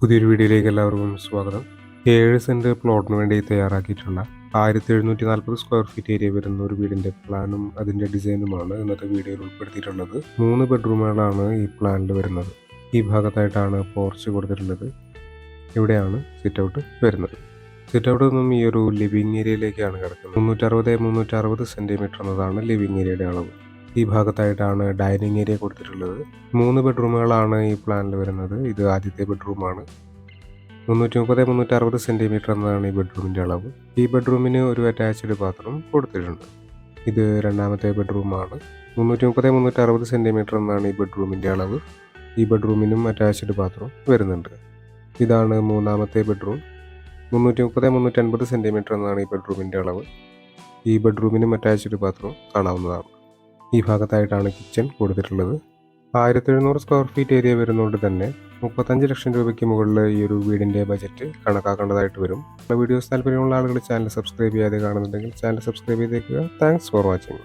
പുതിയൊരു വീഡിയോയിലേക്ക് എല്ലാവർക്കും സ്വാഗതം. 7 സെന്റ് പ്ലോട്ടിന് വേണ്ടി തയ്യാറാക്കിയിട്ടുള്ള 1740 സ്ക്വയർ ഫീറ്റ് ഏരിയ വരുന്ന ഒരു വീടിന്റെ പ്ലാനും അതിന്റെ ഡിസൈനുമാണ് ഇന്നത്തെ വീഡിയോയിൽ ഉൾപ്പെടുത്തിയിട്ടുള്ളത്. 3 ബെഡ്റൂമുകളാണ് ഈ പ്ലാനിൽ വരുന്നത്. ഈ ഭാഗത്തായിട്ടാണ് പോർച്ച് കൊടുത്തിട്ടുള്ളത്. ഇവിടെയാണ് സിറ്റ് ഔട്ട് വരുന്നത്. സിറ്റ് ഔട്ട് നിന്നും ഈ ഒരു ലിവിംഗ് ഏരിയയിലേക്കാണ് കിടക്കുന്നത്. 360 സെന്റിമീറ്റർ എന്നതാണ് ലിവിംഗ് ഏരിയയുടെ അളവ്. ഈ ഭാഗത്തായിട്ടാണ് ഡൈനിങ് ഏരിയ കൊടുത്തിട്ടുള്ളത്. 3 ബെഡ്റൂമുകളാണ് ഈ പ്ലാനിൽ വരുന്നത്. ഇത് ആദ്യത്തെ ബെഡ്റൂമാണ്. 330-360 സെന്റിമീറ്റർ എന്നതാണ് ഈ ബെഡ്റൂമിൻ്റെ അളവ്. ഈ ബെഡ്റൂമിന് ഒരു അറ്റാച്ച്ഡ് ബാത്റൂം കൊടുത്തിട്ടുണ്ട്. ഇത് രണ്ടാമത്തെ ബെഡ്റൂമാണ്. 330-360 സെന്റിമീറ്റർ എന്നാണ് ഈ ബെഡ്റൂമിൻ്റെ അളവ്. ഈ ബെഡ്റൂമിനും അറ്റാച്ച്ഡ് ബാത്റൂം വരുന്നുണ്ട്. ഇതാണ് മൂന്നാമത്തെ ബെഡ്റൂം. 330-350 സെന്റിമീറ്റർ എന്നാണ് ഈ ബെഡ്റൂമിൻ്റെ അളവ്. ഈ ബെഡ്റൂമിനും അറ്റാച്ച്ഡ് ബാത്റൂം കാണാവുന്നതാണ്. ഈ ഭാഗത്തായിട്ടാണ് കിച്ചൺ കൊടുത്തിട്ടുള്ളത്. 1700 സ്ക്വയർ ഫീറ്റ് ഏരിയ വരുന്നതുകൊണ്ട് തന്നെ 35 ലക്ഷം രൂപയ്ക്ക് മുകളിൽ ഈ ഒരു വീടിൻ്റെ ബജറ്റ് കണക്കാക്കേണ്ടതായിട്ട് വരും. വീഡിയോസ് താല്പര്യമുള്ള ആളുകൾ ചാനൽ സബ്സ്ക്രൈബ് ചെയ്യാതെ കാണുന്നുണ്ടെങ്കിൽ ചാനൽ സബ്സ്ക്രൈബ് ചെയ്തേക്കുക. Thanks for watching.